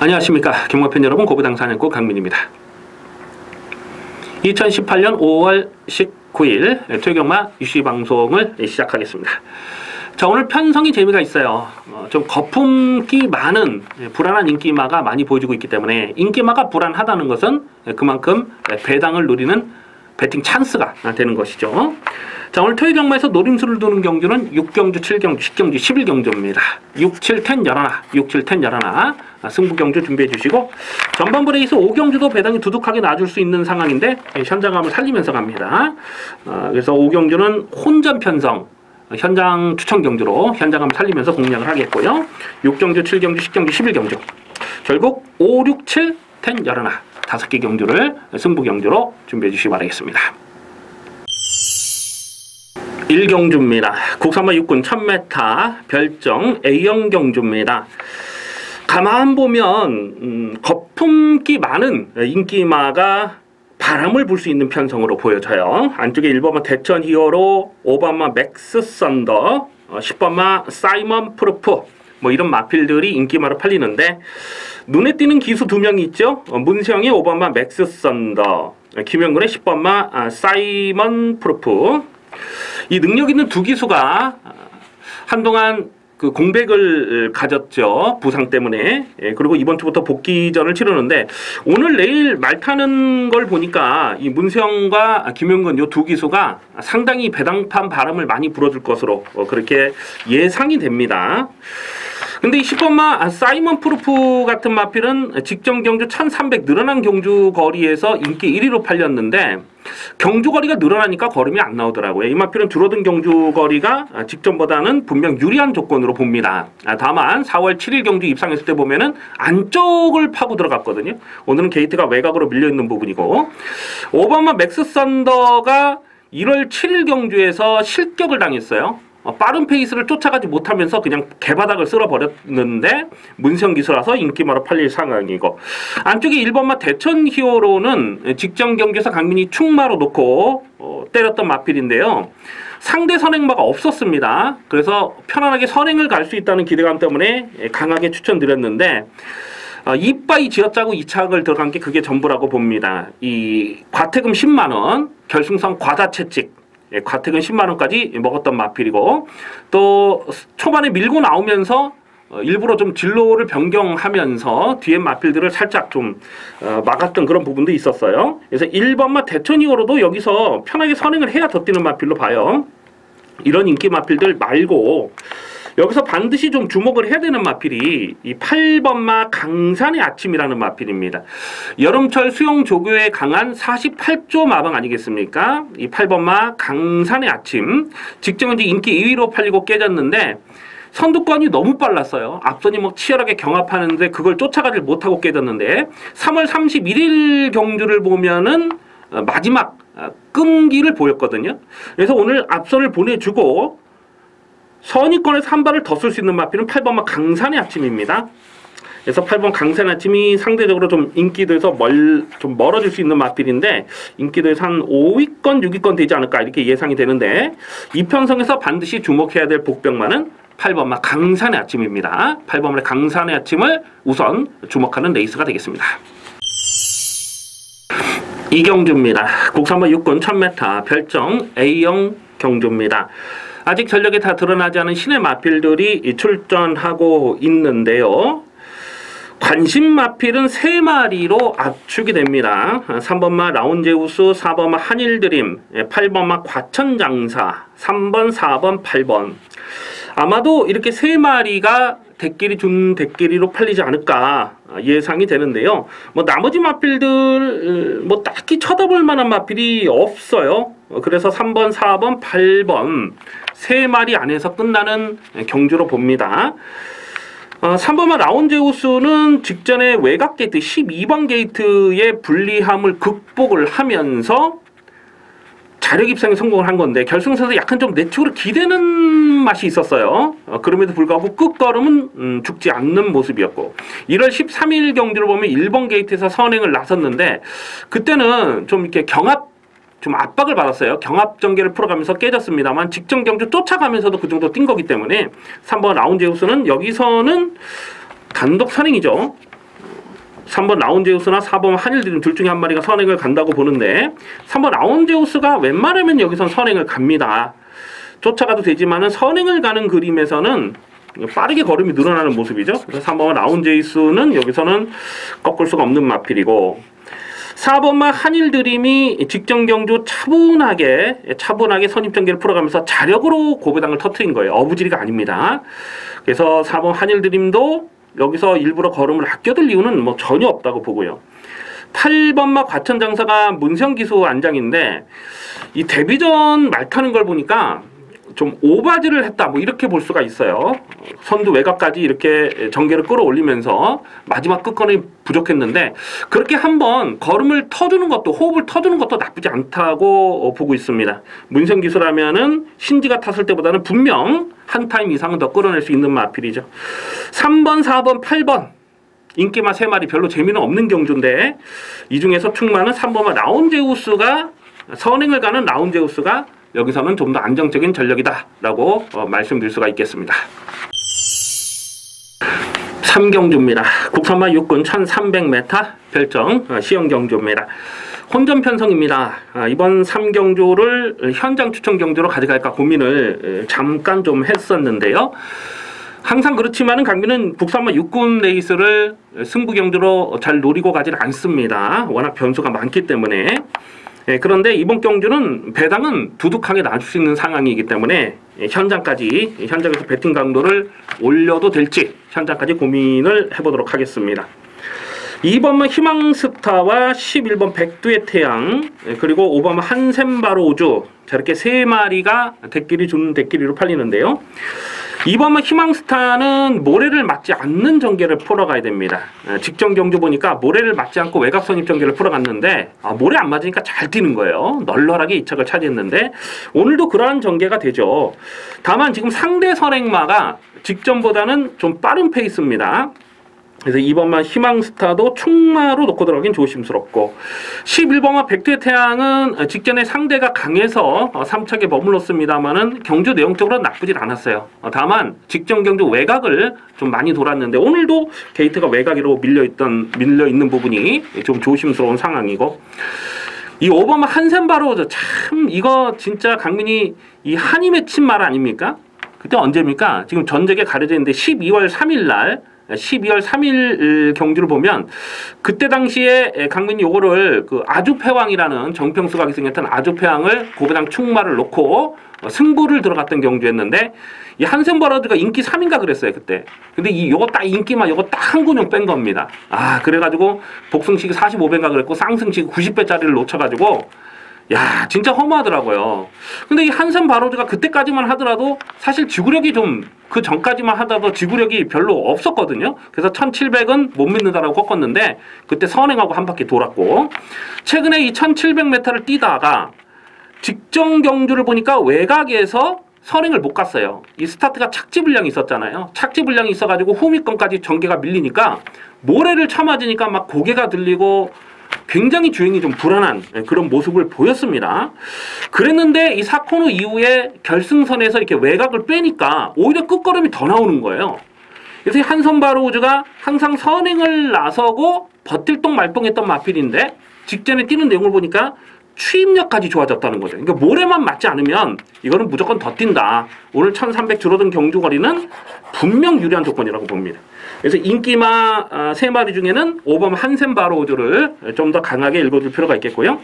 안녕하십니까. 경마팬 여러분, 고부당사냥꾼 강민입니다. 2018년 5월 19일 토요경마 유시 방송을 시작하겠습니다. 자, 오늘 편성이 재미가 있어요. 좀 거품기 많은 불안한 인기마가 많이 보여지고 있기 때문에, 인기마가 불안하다는 것은 그만큼 배당을 누리는 배팅 찬스가 되는 것이죠. 자, 오늘 토요경마에서 노림수를 두는 경주는 6경주, 7경주, 10경주, 11경주입니다. 6, 7, 10, 11, 6, 7, 10, 11 승부경주 준비해 주시고, 전반부 레이스 5경주도 배당이 두둑하게 놔줄 수 있는 상황인데 현장감을 살리면서 갑니다. 그래서 5경주는 혼전 편성, 현장 추천 경주로 현장감을 살리면서 공략을 하겠고요. 6경주, 7경주, 10경주, 11경주 결국 5, 6, 7, 10, 11 5개 경주를 승부경주로 준비해 주시기 바라겠습니다. 1경주입니다. 국산마 6군 1000m 별정 A형 경주입니다. 가만 보면 거품기 많은 인기마가 바람을 불 수 있는 편성으로 보여져요. 안쪽에 1번마 대천 히어로, 5번마 맥스 썬더, 10번마 사이먼 프루프, 뭐 이런 마필들이 인기마로 팔리는데, 눈에 띄는 기수 2명이 있죠. 문세영의 5번마 맥스 썬더, 김영근의 10번마 사이먼 프루프. 이 능력 있는 두 기수가 한동안 그 공백을 가졌죠. 부상 때문에. 그리고 이번 주부터 복귀전을 치르는데, 오늘 내일 말 타는 걸 보니까 이 문세영과 김용근 요 두 기수가 상당히 배당판 바람을 많이 불어줄 것으로 그렇게 예상이 됩니다. 근데 이 10번마 사이먼 프루프 같은 마필은 직전 경주 1300 늘어난 경주 거리에서 인기 1위로 팔렸는데, 경주 거리가 늘어나니까 걸음이 안 나오더라고요. 이 마필은 줄어든 경주 거리가 직전보다는 분명 유리한 조건으로 봅니다. 다만 4월 7일 경주 입상했을 때 보면은 안쪽을 파고 들어갔거든요. 오늘은 게이트가 외곽으로 밀려있는 부분이고, 5번마 맥스 썬더가 1월 7일 경주에서 실격을 당했어요. 빠른 페이스를 쫓아가지 못하면서 그냥 개바닥을 쓸어버렸는데 문세영 기수라서 인기마로 팔릴 상황이고, 안쪽에 1번마 대천 히어로는 직전 경기에서 강민이 충마로 놓고 때렸던 마필인데요. 상대 선행마가 없었습니다. 그래서 편안하게 선행을 갈 수 있다는 기대감 때문에 강하게 추천드렸는데, 이빠이 쥐어짜고 2착을 들어간 게 그게 전부라고 봅니다. 이 과태금 10만원, 결승선 과다채찍, 과태금 10만원까지 먹었던 마필이고, 또 초반에 밀고 나오면서 일부러 좀 진로를 변경하면서 뒤에 마필들을 살짝 좀 막았던 그런 부분도 있었어요. 그래서 1번마 대천이어로도 여기서 편하게 선행을 해야 더 뛰는 마필로 봐요. 이런 인기 마필들 말고 여기서 반드시 좀 주목을 해야 되는 마필이 이 8번마 강산의 아침이라는 마필입니다. 여름철 수영 조교에 강한 48조 마방 아니겠습니까? 이 8번마 강산의 아침. 직전은 이제 인기 2위로 팔리고 깨졌는데, 선두권이 너무 빨랐어요. 앞선이 뭐 치열하게 경합하는데 그걸 쫓아가지 못하고 깨졌는데, 3월 31일 경주를 보면은 마지막 끈기를 보였거든요. 그래서 오늘 앞선을 보내주고 선의권에서 한 발을 더 쓸 수 있는 마필은 8번마 강산의 아침입니다. 그래서 8번 강산의 아침이 상대적으로 좀 인기도에서 좀 멀어질 수 있는 마필인데, 인기도에서 한 5위권, 6위권 되지 않을까 이렇게 예상이 되는데, 이 편성에서 반드시 주목해야 될 복병마는 8번마 강산의 아침입니다. 8번마 강산의 아침을 우선 주목하는 레이스가 되겠습니다. 이경주입니다. 국산마 6군 1000m 별정 A형 경주입니다. 아직 전력이 다 드러나지 않은 신의 마필들이 출전하고 있는데요. 관심 마필은 3마리로 압축이 됩니다. 3번마 라운제우스, 4번마 한일드림, 8번마 과천장사, 3번, 4번, 8번. 아마도 이렇게 3마리가 대끼리 준 대끼리로 팔리지 않을까 예상이 되는데요. 뭐 나머지 마필들 뭐 딱히 쳐다볼 만한 마필이 없어요. 그래서 3번, 4번, 8번 3마리 안에서 끝나는 경주로 봅니다. 3번마 라운제우스는 직전에 외곽 게이트 12번 게이트의 불리함을 극복을 하면서 자력 입상에 성공을 한 건데, 결승선에서 약간 좀 내측으로 기대는 맛이 있었어요. 그럼에도 불구하고 끝걸음은 죽지 않는 모습이었고, 1월 13일 경기를 보면 1번 게이트에서 선행을 나섰는데, 그때는 좀 이렇게 좀 압박을 받았어요. 경합 전개를 풀어가면서 깨졌습니다만, 직전 경주 쫓아가면서도 그 정도 뛴 거기 때문에 3번 라운제우스는 여기서는 단독 선행이죠. 3번 라운제우스나 4번 한일드림 둘 중에 한 마리가 선행을 간다고 보는데 3번 라운제우스가 웬만하면 여기선 선행을 갑니다. 쫓아가도 되지만은 선행을 가는 그림에서는 빠르게 걸음이 늘어나는 모습이죠. 그래서 3번 라운제우스는 여기서는 꺾을 수가 없는 마필이고 4번마 한일드림이 직전 경주 차분하게 선입전개를 풀어가면서 자력으로 고배당을 터트린 거예요. 어부지리가 아닙니다. 그래서 4번 한일드림도 여기서 일부러 걸음을 아껴둘 이유는 뭐 전혀 없다고 보고요. 8번마 과천장사가 문성기수 안장인데 이 데뷔전 말 타는 걸 보니까 좀 오바지를 했다 뭐 이렇게 볼 수가 있어요. 선두 외곽까지 이렇게 전개를 끌어올리면서 마지막 끝걸음이 부족했는데 그렇게 한번 걸음을 터주는 것도 호흡을 터주는 것도 나쁘지 않다고 보고 있습니다. 문성기수라면은 신지가 탔을 때보다는 분명 한 타임 이상은 더 끌어낼 수 있는 마필이죠. 3번, 4번, 8번 인기마 3마리 별로 재미는 없는 경주인데 이 중에서 충만은 3번마 라운제우스가 선행을 가는 라운제우스가 여기서는 좀 더 안정적인 전력이다 라고 말씀드릴 수가 있겠습니다. 3경주입니다. 국산마 육군 1300m 별정 시험경주입니다. 혼전 편성입니다. 이번 3경주를 현장 추천 경주로 가져갈까 고민을 잠깐 좀 했었는데요. 항상 그렇지만은 강민은 국산마 육군 레이스를 승부 경주로 잘 노리고 가지는 않습니다. 워낙 변수가 많기 때문에. 그런데 이번 경주는 배당은 두둑하게 나줄 수 있는 상황이기 때문에 현장에서 배팅 강도를 올려도 될지 현장까지 고민을 해보도록 하겠습니다. 2번은 희망스타와 11번 백두의 태양 그리고 5번 한샘바로우주 저렇게 3마리가 대끼리 주는 대끼리로 팔리는데요. 2번은 희망스타는 모래를 맞지 않는 전개를 풀어가야 됩니다. 직전 경주 보니까 모래를 맞지 않고 외곽 선입 전개를 풀어갔는데 모래 안 맞으니까 잘 뛰는 거예요. 널널하게 2착을 차지했는데 오늘도 그러한 전개가 되죠. 다만 지금 상대 선행마가 직전보다는 좀 빠른 페이스입니다. 그래서 2번만 희망스타도 충마로 놓고 들어가긴 조심스럽고 11번만 백두의 태양은 직전에 상대가 강해서 3착에 머물렀습니다만은 경주 내용적으로 나쁘진 않았어요. 다만 직전 경주 외곽을 좀 많이 돌았는데 오늘도 게이트가 외곽으로 밀려있는 부분이 좀 조심스러운 상황이고 이 5번만 한샘바로 참 이거 진짜 강민이 이 한이 맺힌 말 아닙니까? 그때 언제입니까? 지금 전적에 가려져 있는데 12월 3일 경주를 보면 그때 당시에 강민이 요거를 그 아주패왕이라는 정평수가 기승했던 아주패왕을 고배당 충마를 놓고 승부를 들어갔던 경주였는데 이 한샘버러드가 인기 3인가 그랬어요 그때. 근데 요거 딱 인기만 요거 딱 한 군용 뺀 겁니다. 그래가지고 복승식이 45배인가 그랬고 쌍승식이 90배짜리를 놓쳐가지고 야 진짜 허무하더라고요. 근데 이 한샘 바로즈가 그때까지만 하더라도 사실 지구력이 좀 그 전까지만 하더라도 지구력이 별로 없었거든요. 그래서 1700은 못 믿는다라고 꺾었는데 그때 선행하고 한 바퀴 돌았고 최근에 이 1700m를 뛰다가 직전 경주를 보니까 외곽에서 선행을 못 갔어요. 이 스타트가 착지 불량이 있었잖아요. 착지 불량이 있어가지고 후미권까지 전개가 밀리니까 모래를 쳐맞으니까 막 고개가 들리고 굉장히 주행이 좀 불안한 그런 모습을 보였습니다. 그랬는데 이 4코너 이후에 결승선에서 이렇게 외곽을 빼니까 오히려 끝걸음이 더 나오는 거예요. 그래서 한선바로우즈가 항상 선행을 나서고 버틸똥 말똥했던 마필인데 직전에 뛰는 내용을 보니까 추임력까지 좋아졌다는 거죠. 그러니까 모래만 맞지 않으면 이거는 무조건 더 뛴다. 오늘 1300 줄어든 경주거리는 분명 유리한 조건이라고 봅니다. 그래서 인기마 3마리 중에는 5번 한샘바로우즈를 좀 더 강하게 읽어줄 필요가 있겠고요.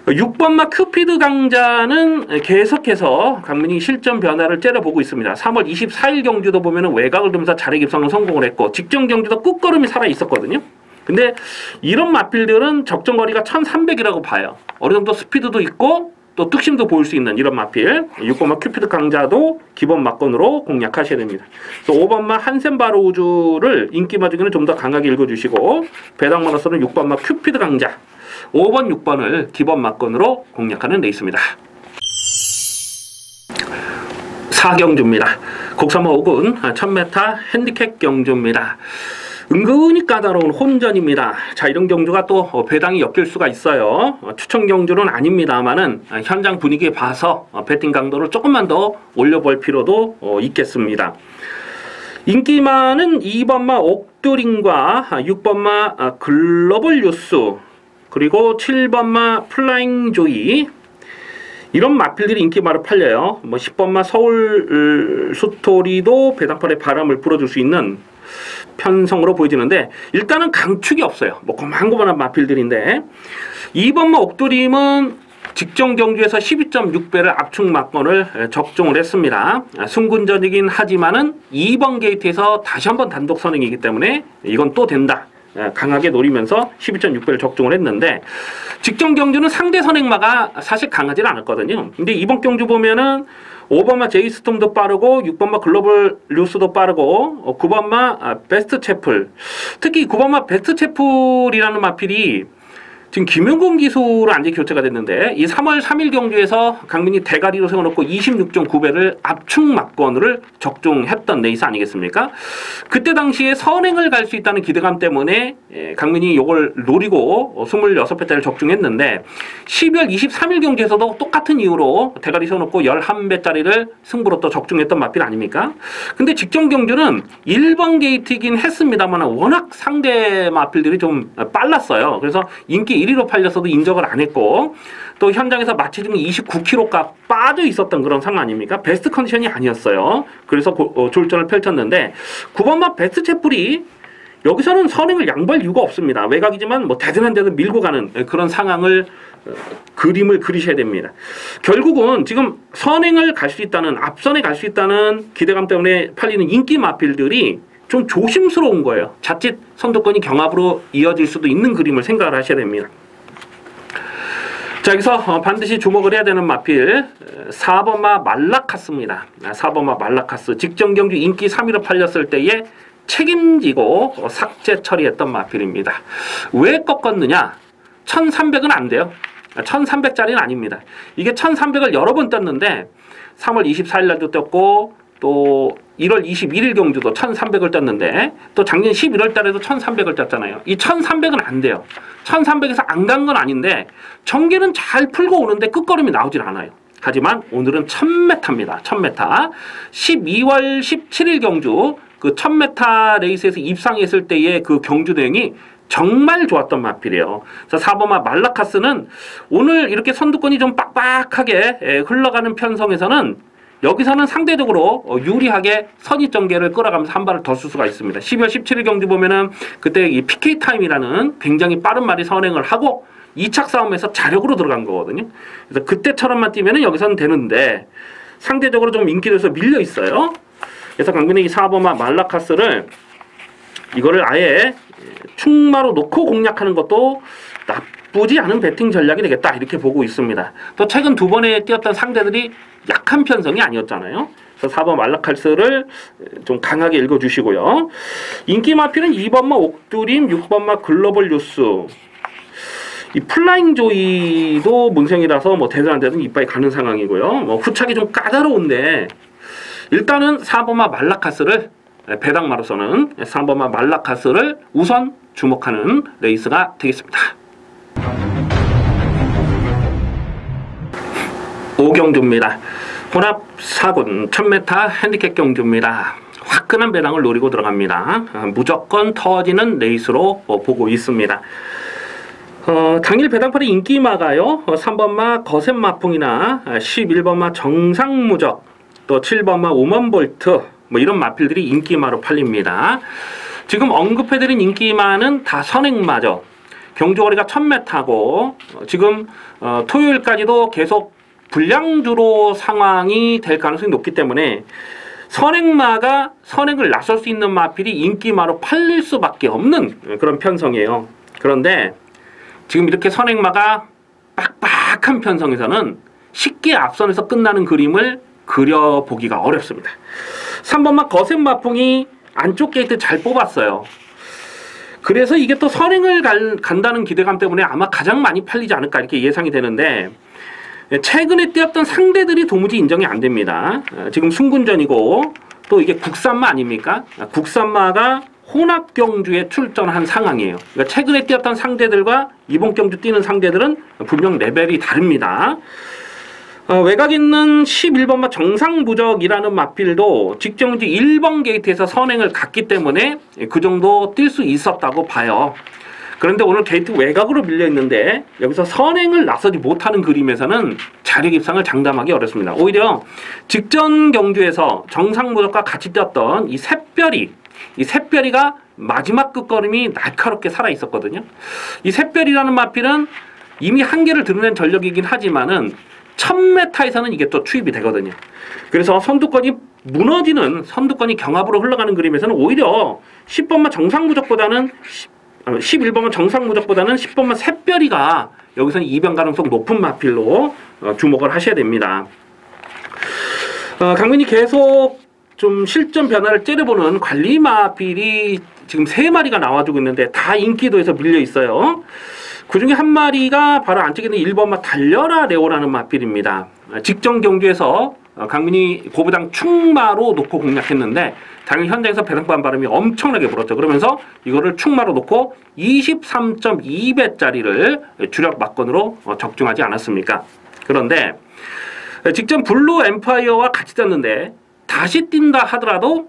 6번마 큐피드 강자는 계속해서 강민이 실전 변화를 째려보고 있습니다. 3월 24일 경주도 보면 외곽을 두면서 자력 입성을 성공을 했고 직전 경주도 끝걸음이 살아 있었거든요. 근데 이런 마필들은 적정거리가 1300이라고 봐요. 어느 정도 스피드도 있고 또 뚝심도 보일 수 있는 이런 마필 6번마 큐피드 강자도 기본 막건으로 공략하셔야 됩니다. 그래서 5번마 한샘바로우즈를 인기마 중에는 좀 더 강하게 읽어주시고 배당만으로서는 6번마 큐피드 강자 5번, 6번을 기본 막건으로 공략하는 레이스입니다. 4경주입니다. 국산마 5군 1000m 핸디캡 경주입니다. 은근히 까다로운 혼전입니다. 자, 이런 경주가 또 배당이 엮일 수가 있어요. 추천 경주는 아닙니다만은 현장 분위기에 봐서 배팅 강도를 조금만 더 올려볼 필요도 있겠습니다. 인기마는 2번마 옥두링과 6번마 글로벌 뉴스, 그리고 7번마 플라잉 조이, 이런 마필들이 인기마로 팔려요. 뭐 10번마 서울 스토리도 배당팔에 바람을 불어줄 수 있는 편성으로 보여지는데, 일단은 강축이 없어요. 뭐 고만고만한 마필들인데, 2번마 옥두림은 직전 경주에서 12.6배를 압축 막건을 적중을 했습니다. 승군전이긴 하지만은 2번 게이트에서 다시 한번 단독 선행이기 때문에 이건 또 된다, 강하게 노리면서 12.6배를 적중을 했는데, 직전 경주는 상대 선행마가 사실 강하지는 않았거든요. 근데 이번 경주 보면은 5번마 제이스톰도 빠르고 6번마 글로벌 뉴스도 빠르고 9번마 베스트 채플, 특히 9번마 베스트 채플이라는 마필이 지금 김용곤 기수로 안제 교체가 됐는데, 이 3월 3일 경주에서 강민이 대가리로 세워놓고 26.9배를 압축 막건을 적중했던 레이스 아니겠습니까? 그때 당시에 선행을 갈 수 있다는 기대감 때문에 강민이 이걸 노리고 26배짜리를 적중했는데, 12월 23일 경주에서도 똑같은 이유로 대가리 세워놓고 11배짜리를 승부로 또 적중했던 마필 아닙니까? 근데 직전 경주는 1번 게이트이긴 했습니다만 워낙 상대 마필들이 좀 빨랐어요. 그래서 인기 1위로 팔렸어도 인정을 안 했고, 또 현장에서 마치 지금 29kg가 빠져 있었던 그런 상황 아닙니까? 베스트 컨디션이 아니었어요. 그래서 졸전을 펼쳤는데, 9번마 베스트 채플이 여기서는 선행을 양보할 이유가 없습니다. 외곽이지만 뭐 대단한 데도 밀고 가는 그런 상황을 그림을 그리셔야 됩니다. 결국은 지금 선행을 갈 수 있다는, 앞선에 갈 수 있다는 기대감 때문에 팔리는 인기 마필들이 좀 조심스러운 거예요. 자칫 선두권이 경합으로 이어질 수도 있는 그림을 생각을 하셔야 됩니다. 자, 여기서 반드시 주목을 해야 되는 마필 4번마 말라카스입니다. 4번마 말라카스, 직전 경주 인기 3위로 팔렸을 때에 책임지고 삭제 처리했던 마필입니다. 왜 꺾었느냐? 1300은 안 돼요. 1300짜리는 아닙니다. 이게 1300을 여러 번 떴는데 3월 24일 날도 떴고, 또 1월 21일 경주도 1300을 떴는데, 또 작년 11월 달에도 1300을 떴잖아요. 이 1300은 안 돼요. 1300에서 안 간 건 아닌데 전개는 잘 풀고 오는데 끝걸음이 나오질 않아요. 하지만 오늘은 1000m입니다. 1000m. 12월 17일 경주 그 1000m 레이스에서 입상했을 때의 그 경주 대응이 정말 좋았던 마필이에요. 그래서 4번마 말라카스는 오늘 이렇게 선두권이 좀 빡빡하게 흘러가는 편성에서는 여기서는 상대적으로 유리하게 선입전개를 끌어가면서 한 발을 더 쓸 수가 있습니다. 12월 17일 경주 보면은 그때 이 PK 타임이라는 굉장히 빠른 말이 선행을 하고 2착 싸움에서 자력으로 들어간 거거든요. 그래서 그때처럼만 뛰면은 여기서는 되는데 상대적으로 좀 인기로서 밀려 있어요. 그래서 강민이 4번마 말라카스를 이거를 아예 충마로 놓고 공략하는 것도 나쁘지 않은 배팅 전략이 되겠다, 이렇게 보고 있습니다. 또 최근 두 번에 뛰었던 상대들이 약한 편성이 아니었잖아요. 그래서 4번 말라카스를 좀 강하게 읽어주시고요. 인기 마필은 2번마 옥두림, 6번마 글로벌 뉴스. 이 플라잉 조이도 문생이라서 뭐 대단한 데는 이빨이 가는 상황이고요. 뭐 후착이 좀 까다로운데 일단은 4번마 말라카스를, 배당마로서는 3번마 말라카스를 우선 주목하는 레이스가 되겠습니다. 5경주입니다. 혼합 4군 1000m 핸디캡 경주입니다. 화끈한 배당을 노리고 들어갑니다. 무조건 터지는 레이스로 보고 있습니다. 당일 배당팔이 인기마가요. 3번마 거센마풍이나 11번마 정상무적, 또 7번마 오먼볼트, 뭐 이런 마필들이 인기마로 팔립니다. 지금 언급해드린 인기마는 다 선행마죠. 경주거리가 1000m고 지금 토요일까지도 계속 불량주로 상황이 될 가능성이 높기 때문에 선행마가 선행을 나설 수 있는 마필이 인기마로 팔릴 수밖에 없는 그런 편성이에요. 그런데 지금 이렇게 선행마가 빡빡한 편성에서는 쉽게 앞선에서 끝나는 그림을 그려보기가 어렵습니다. 3번마 거센마풍이 안쪽 게이트 잘 뽑았어요. 그래서 이게 또 선행을 간다는 기대감 때문에 아마 가장 많이 팔리지 않을까 이렇게 예상이 되는데, 최근에 뛰었던 상대들이 도무지 인정이 안 됩니다. 지금 승군전이고 또 이게 국산마 아닙니까? 국산마가 혼합 경주에 출전한 상황이에요. 그러니까 최근에 뛰었던 상대들과 이번 경주 뛰는 상대들은 분명 레벨이 다릅니다. 외곽 있는 11번마 정상부적이라는 마필도 직경주 1번 게이트에서 선행을 갔기 때문에 그 정도 뛸 수 있었다고 봐요. 그런데 오늘 게이트 외곽으로 밀려 있는데 여기서 선행을 나서지 못하는 그림에서는 자력 입상을 장담하기 어렵습니다. 오히려 직전 경주에서 정상부적과 같이 뛰었던 이 샛별이가 마지막 끝걸음이 날카롭게 살아 있었거든요. 이 샛별이라는 마필은 이미 한계를 드러낸 전력이긴 하지만은 1000m에서는 이게 또 투입이 되거든요. 그래서 선두권이 무너지는, 선두권이 경합으로 흘러가는 그림에서는 오히려 10번마 정상무적보다는 11번마 정상무적보다는 10번마 샛별이가 여기서는 이변 가능성 높은 마필로 주목을 하셔야 됩니다. 강민이 계속 좀 실전 변화를 째려보는 관리 마필이 지금 3마리가 나와주고 있는데 다 인기도에서 밀려 있어요. 그 중에 한 마리가 바로 안쪽에 있는 1번마 달려라 레오라는 마필입니다. 직전 경주에서 강민이 고부당 충마로 놓고 공략했는데 당연히 현장에서 배당반 바람이 엄청나게 불었죠. 그러면서 이거를 충마로 놓고 23.2배짜리를 주력 막건으로 적중하지 않았습니까? 그런데 직전 블루 엠파이어와 같이 떴는데 다시 뛴다 하더라도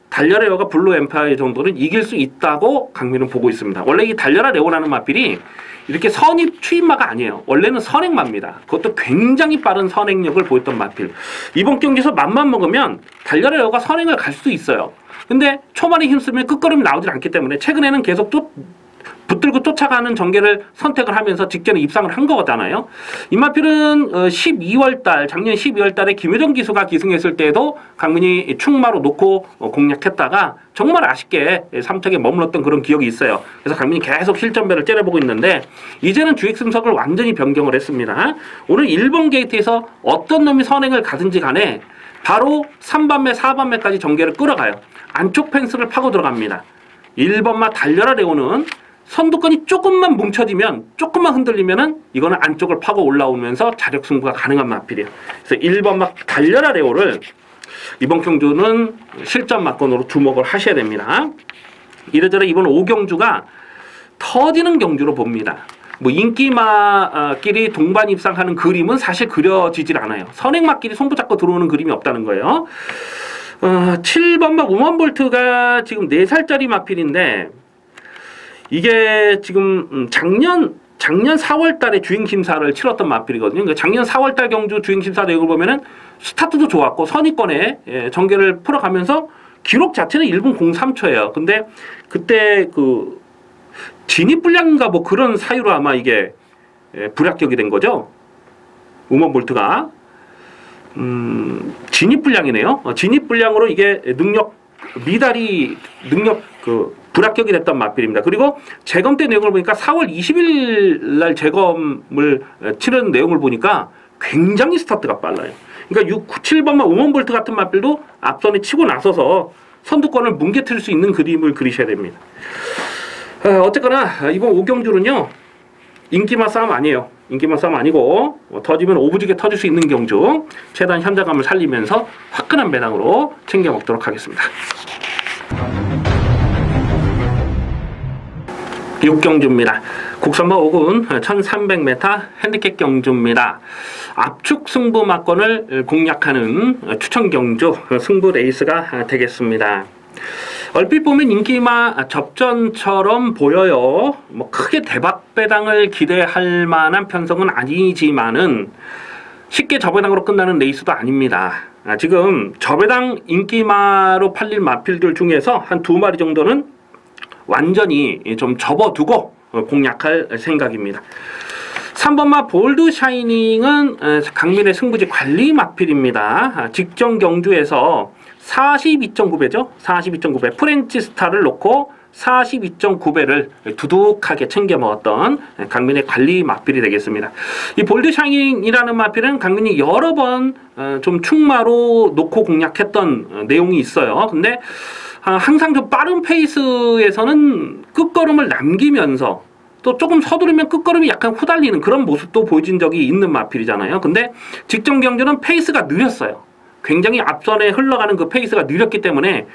달려라 레오가 블루 엠파이어 정도는 이길 수 있다고 강민은 보고 있습니다. 원래 이 달려라 레오라는 마필이 이렇게 선입 추입마가 아니에요. 원래는 선행마입니다. 그것도 굉장히 빠른 선행력을 보였던 마필. 이번 경기에서 맘만 먹으면 달려라 레오가 선행을 갈 수도 있어요. 근데 초반에 힘쓰면 끝걸음이 나오질 않기 때문에 최근에는 계속 또 붙들고 쫓아가는 전개를 선택을 하면서 직전에 입상을 한 거잖아요. 이 마필은 작년 12월달에 김효정 기수가 기승했을 때도 강민이 충마로 놓고 공략했다가 정말 아쉽게 3척에 머물렀던 그런 기억이 있어요. 그래서 강민이 계속 실전배를 째려보고 있는데 이제는 주익 승석을 완전히 변경을 했습니다. 오늘 1번 게이트에서 어떤 놈이 선행을 가든지 간에 바로 3반매, 4반매까지 전개를 끌어가요. 안쪽 펜스를 파고 들어갑니다. 1번마 달려라 레오는 선두권이 조금만 뭉쳐지면, 조금만 흔들리면은 이거는 안쪽을 파고 올라오면서 자력 승부가 가능한 마필이에요. 그래서 1번 막 달려라 레오를 이번 경주는 실전 막건으로 주목을 하셔야 됩니다. 이래저래 이번 5경주가 터지는 경주로 봅니다. 뭐 인기마끼리 동반 입상하는 그림은 사실 그려지질 않아요. 선행마끼리 손붙잡고 들어오는 그림이 없다는 거예요. 7번마 우먼볼트가 지금 4살짜리 마필인데 이게 지금 작년 4월 달에 주행 심사를 치렀던 마필이거든요. 그러니까 작년 4월 달 경주 주행 심사 내용을 보면은 스타트도 좋았고 선의권에 전개를 풀어가면서 기록 자체는 1분 03초예요. 근데 그때 그 진입 불량인가 뭐 그런 사유로 아마 이게 불합격이 된 거죠. 우먼볼트가 진입 불량이네요. 진입 불량으로 이게 미달이 불합격이 됐던 마필입니다. 그리고 재검 때 내용을 보니까 4월 20일 날 재검을 치른 내용을 보니까 굉장히 스타트가 빨라요. 그러니까 7번마 우먼볼트 같은 마필도 앞선에 치고 나서서 선두권을 뭉개뜨릴 수 있는 그림을 그리셔야 됩니다. 어쨌거나 이번 5경주는요. 인기마 싸움 아니에요. 인기마 싸움 아니고 터지면 오부지게 터질 수 있는 경주 최대한 현장감을 살리면서 화끈한 배당으로 챙겨 먹도록 하겠습니다. 6경주입니다. 국선마 5군 1300m 핸디캡 경주입니다. 압축 승부 막건을 공략하는 추천 경주 승부 레이스가 되겠습니다. 얼핏 보면 인기마 접전처럼 보여요. 뭐 크게 대박 배당을 기대할 만한 편성은 아니지만은 쉽게 저배당으로 끝나는 레이스도 아닙니다. 지금 저배당 인기마로 팔릴 마필들 중에서 한 2마리 정도는 완전히 좀 접어두고 공략할 생각입니다. 3번마 볼드 샤이닝은 강민의 승부지 관리 마필입니다. 직전 경주에서 42.9배죠. 42.9배 프렌치 스타를 놓고 42.9배를 두둑하게 챙겨 먹었던 강민의 관리 마필이 되겠습니다. 이 볼드 샤이닝이라는 마필은 강민이 여러 번 좀 충마로 놓고 공략했던 내용이 있어요. 근데 항상 좀 빠른 페이스에서는 끝걸음을 남기면서 또 조금 서두르면 끝걸음이 약간 후달리는 그런 모습도 보여준 적이 있는 마필이잖아요. 근데 직전 경주는 페이스가 느렸어요. 굉장히 앞선에 흘러가는 그 페이스가 느렸기 때문에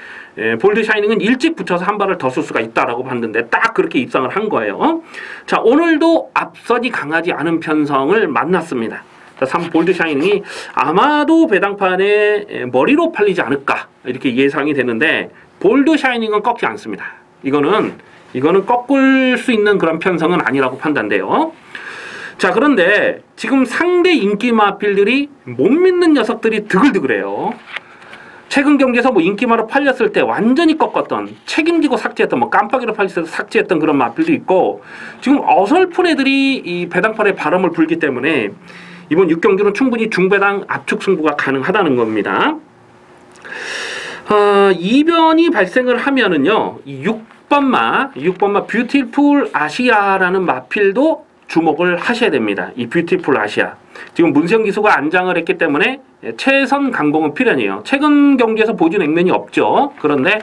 볼드 샤이닝은 일찍 붙여서 한 발을 더 쓸 수가 있다라고 봤는데 딱 그렇게 입상을 한 거예요. 자, 오늘도 앞선이 강하지 않은 편성을 만났습니다. 3 볼드 샤이닝이 아마도 배당판에 머리로 팔리지 않을까 이렇게 예상이 되는데 볼드 샤이닝은 꺾지 않습니다. 이거는 꺾을 수 있는 그런 편성은 아니라고 판단돼요. 자, 그런데 지금 상대 인기 마필들이 못 믿는 녀석들이 드글드글해요. 최근 경기에서 뭐 인기마로 팔렸을 때 완전히 꺾었던, 책임지고 삭제했던, 뭐 깜빡이로 팔렸을 때 삭제했던 그런 마필도 있고, 지금 어설픈 애들이 이 배당판에 바람을 불기 때문에 이번 6경기는 충분히 중배당 압축 승부가 가능하다는 겁니다. 이변이 발생을 하면은요, 이 6번마 뷰티풀 아시아라는 마필도 주목을 하셔야 됩니다. 이 뷰티풀 아시아. 지금 문세영 기수가 안장을 했기 때문에 최선 강공은 필연이에요. 최근 경기에서 보여준 액면이 없죠. 그런데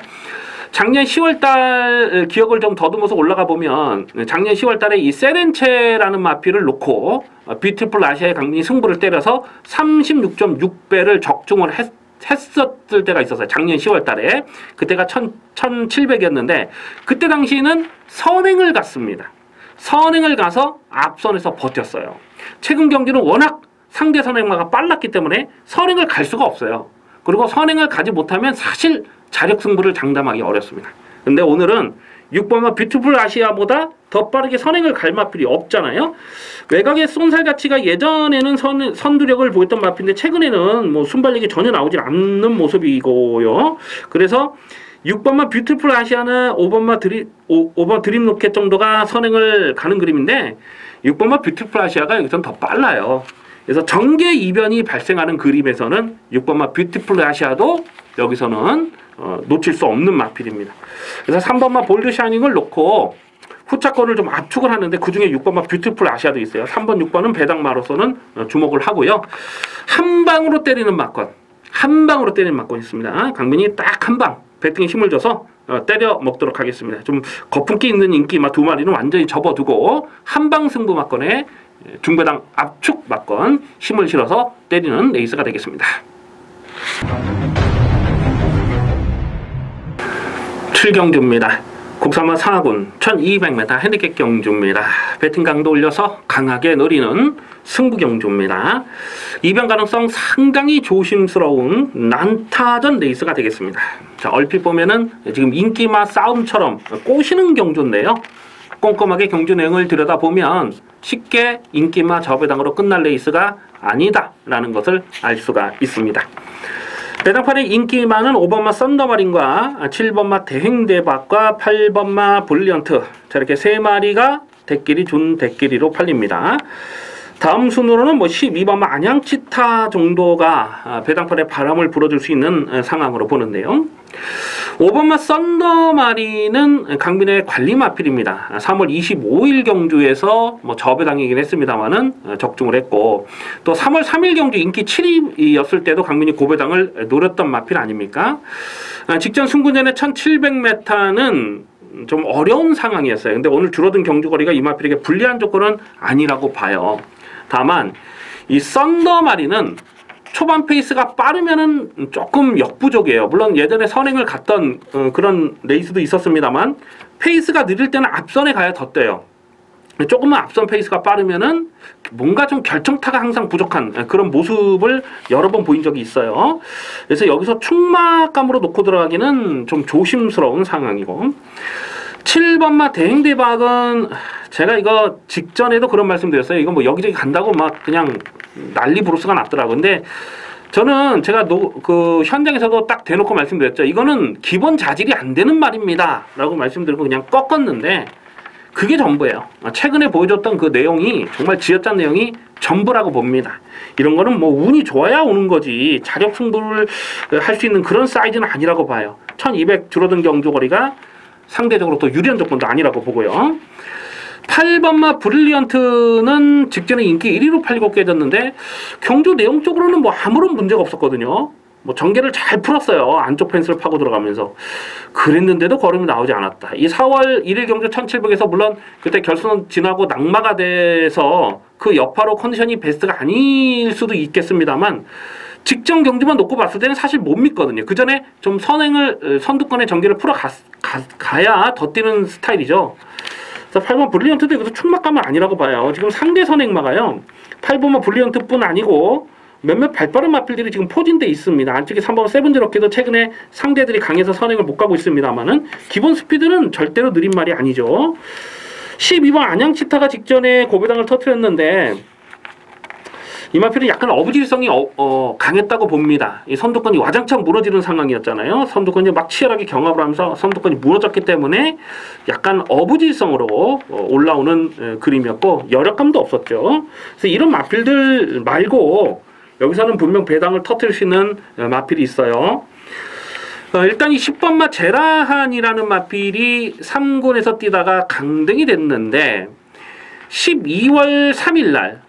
작년 10월달 기억을 좀 더듬어서 올라가 보면 작년 10월달에 이 세렌체라는 마필을 놓고 뷰티풀 아시아의 강민이 승부를 때려서 36.6배를 적중을 했었을 때가 있었어요. 작년 10월달에 그때가 1700이었는데 그때 당시에는 선행을 갔습니다. 선행을 가서 앞선에서 버텼어요. 최근 경기는 워낙 상대 선행마가 빨랐기 때문에 선행을 갈 수가 없어요. 그리고 선행을 가지 못하면 사실 자력 승부를 장담하기 어렵습니다. 근데 오늘은 6번마 뷰티풀 아시아보다 더 빠르게 선행을 갈 마필이 없잖아요. 외곽의 쏜살 가치가 예전에는 선두력을 보였던 마필인데 최근에는 뭐 순발력이 전혀 나오질 않는 모습이고요. 그래서 6번마 뷰티풀 아시아나 5번 드림 로켓 정도가 선행을 가는 그림인데 6번마 뷰티풀 아시아가 여기서는 더 빨라요. 그래서 정계 이변이 발생하는 그림에서는 6번마 뷰티풀 아시아도 여기서는 놓칠 수 없는 마필입니다. 그래서 3번마 볼드 샤이닝을 놓고 후차권을 좀 압축을 하는데 그 중에 6번마 뷰티풀 아시아도 있어요. 3번, 6번은 배당마로서는 주목을 하고요. 한 방으로 때리는 막권, 한 방으로 때리는 막권이 있습니다. 강민이 딱 한 방, 배팅에 힘을 줘서 때려 먹도록 하겠습니다. 좀 거품기 있는 인기마 두 마리는 완전히 접어두고 한방 승부 막권에 중배당 압축 막권 힘을 실어서 때리는 레이스가 되겠습니다. 7경주입니다. 국산마 상하군 1200m 핸디캡 경주입니다. 배팅 강도 올려서 강하게 노리는 승부 경주입니다. 이변 가능성 상당히 조심스러운 난타전 레이스가 되겠습니다. 자, 얼핏 보면은 지금 인기마 싸움처럼 꼬시는 경주인데요. 꼼꼼하게 경주 내용을 들여다보면 쉽게 인기마 저배당으로 끝날 레이스가 아니다라는 것을 알 수가 있습니다. 배당판의 인기마는 5번마 썬더마린과 7번마 대행대박과 8번마 브릴리언트, 자, 이렇게 세 마리가 대끼리 준 대끼리로 팔립니다. 다음 순으로는 뭐 12번마 안양치타 정도가 배당판에 바람을 불어줄 수 있는 상황으로 보는데요. 5번마 썬더마린은 강민의 관리 마필입니다. 3월 25일 경주에서 뭐 저배당이긴 했습니다만은 적중을 했고, 또 3월 3일 경주 인기 7위였을 때도 강민이 고배당을 노렸던 마필 아닙니까? 직전 승군전의 1700m는 좀 어려운 상황이었어요. 근데 오늘 줄어든 경주거리가 이 마필에게 불리한 조건은 아니라고 봐요. 다만 이 썬더마린은 초반 페이스가 빠르면은 조금 역부족이에요. 물론 예전에 선행을 갔던 그런 레이스도 있었습니다만 페이스가 느릴 때는 앞선에 가야 더 떠요. 조금만 앞선 페이스가 빠르면은 뭔가 좀 결정타가 항상 부족한 그런 모습을 여러 번 보인 적이 있어요. 그래서 여기서 충막감으로 놓고 들어가기는 좀 조심스러운 상황이고, 7번마 대행대박은 제가 이거 직전에도 그런 말씀 드렸어요. 이거 뭐 여기저기 간다고 막 그냥 난리 부르스가 났더라고요. 근데 저는 제가 그 현장에서도 딱 대놓고 말씀드렸죠. 이거는 기본 자질이 안 되는 말입니다 라고 말씀드리고 그냥 꺾었는데 그게 전부예요. 최근에 보여줬던 그 내용이 정말 지어짠 내용이 전부라고 봅니다. 이런 거는 뭐 운이 좋아야 오는 거지 자력 승부를 할 수 있는 그런 사이즈는 아니라고 봐요. 1200 줄어든 경주거리가 상대적으로 또 유리한 조건도 아니라고 보고요. 8번마 브릴리언트는 직전에 인기 1위로 팔리고 깨졌는데 경주 내용적으로는 뭐 아무런 문제가 없었거든요. 뭐 전개를 잘 풀었어요. 안쪽 펜스를 파고 들어가면서. 그랬는데도 걸음이 나오지 않았다. 이 4월 1일 경주 1700에서 물론 그때 결선 지나고 낙마가 돼서 그 여파로 컨디션이 베스트가 아닐 수도 있겠습니다만 직전 경주만 놓고 봤을 때는 사실 못 믿거든요. 그 전에 좀 선두권의 전개를 풀어 가야 더 뛰는 스타일이죠. 그래서 8번 브릴리언트도 이것도 충막감은 아니라고 봐요. 지금 상대 선행마가요. 8번만 브릴리언트뿐 아니고 몇몇 발빠른 마필들이 지금 포진돼 있습니다. 안쪽에 3번 세븐즈럭키도 최근에 상대들이 강해서 선행을 못 가고 있습니다만은 기본 스피드는 절대로 느린 말이 아니죠. 12번 안양치타가 직전에 고배당을 터뜨렸는데 이 마필은 약간 어부질성이 강했다고 봅니다. 이 선두권이 와장창 무너지는 상황이었잖아요. 선두권이 막 치열하게 경합을 하면서 선두권이 무너졌기 때문에 약간 어부질성으로 올라오는 그림이었고 여력감도 없었죠. 그래서 이런 마필들 말고 여기서는 분명 배당을 터뜨릴 수 있는 마필이 있어요. 일단 이 10번마 제라한이라는 마필이 3군에서 뛰다가 강등이 됐는데 12월 3일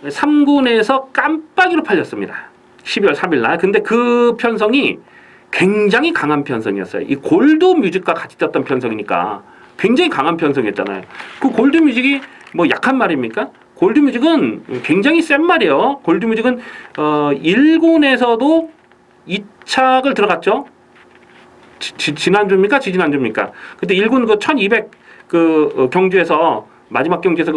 3군에서 깜빡이로 팔렸습니다. 12월 3일 날. 근데 그 편성이 굉장히 강한 편성이었어요. 이 골드 뮤직과 같이 떴던 편성이니까 굉장히 강한 편성이었잖아요. 그 골드 뮤직이 뭐 약한 말입니까? 골드 뮤직은 굉장히 센 말이에요. 골드 뮤직은 1군에서도 2착을 들어갔죠. 지난주입니까? 지지난주입니까? 그때 1군 그 1200 경주에서 마지막 경주에서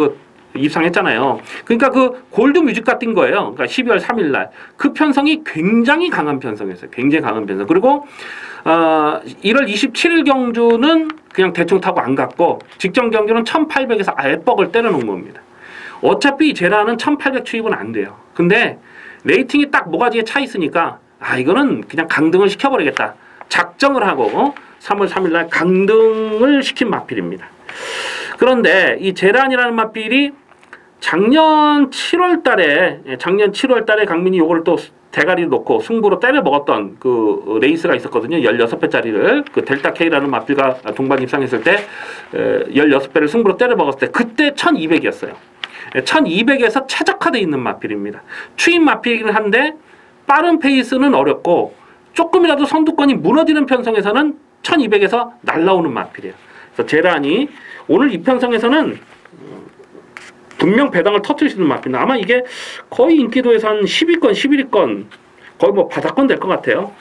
입상했잖아요. 그러니까 그 골드 뮤직과 뛴 거예요. 그러니까 12월 3일 날. 그 편성이 굉장히 강한 편성이었어요. 굉장히 강한 편성. 그리고 1월 27일 경주는 그냥 대충 타고 안 갔고 직전 경주는 1800에서 아예 뻑을 때려놓은 겁니다. 어차피 제라는 1800 추입은 안 돼요. 근데 레이팅이 딱 모가지에 차 있으니까 이거는 그냥 강등을 시켜버리겠다. 작정을 하고 3월 3일 날 강등을 시킨 마필입니다. 그런데 이 제란이라는 마필이 작년 7월 달에 강민이 요거를 또 대가리를 놓고 승부로 때려 먹었던 그 레이스가 있었거든요. 16배짜리를. 그 델타 K라는 마필과 동반 입상했을 때 16배를 승부로 때려 먹었을 때 그때 1200이었어요. 1200에서 최적화되어 있는 마필입니다. 추임 마필이긴 한데 빠른 페이스는 어렵고 조금이라도 선두권이 무너지는 편성에서는 1200에서 날라오는 마필이에요. 그래서 제란이 오늘 이 편성에서는 분명 배당을 터뜨릴 수 있는 마필입니다. 아마 이게 거의 인기도에서 한 10위권, 11위권 거의 뭐 바닥권 될 것 같아요.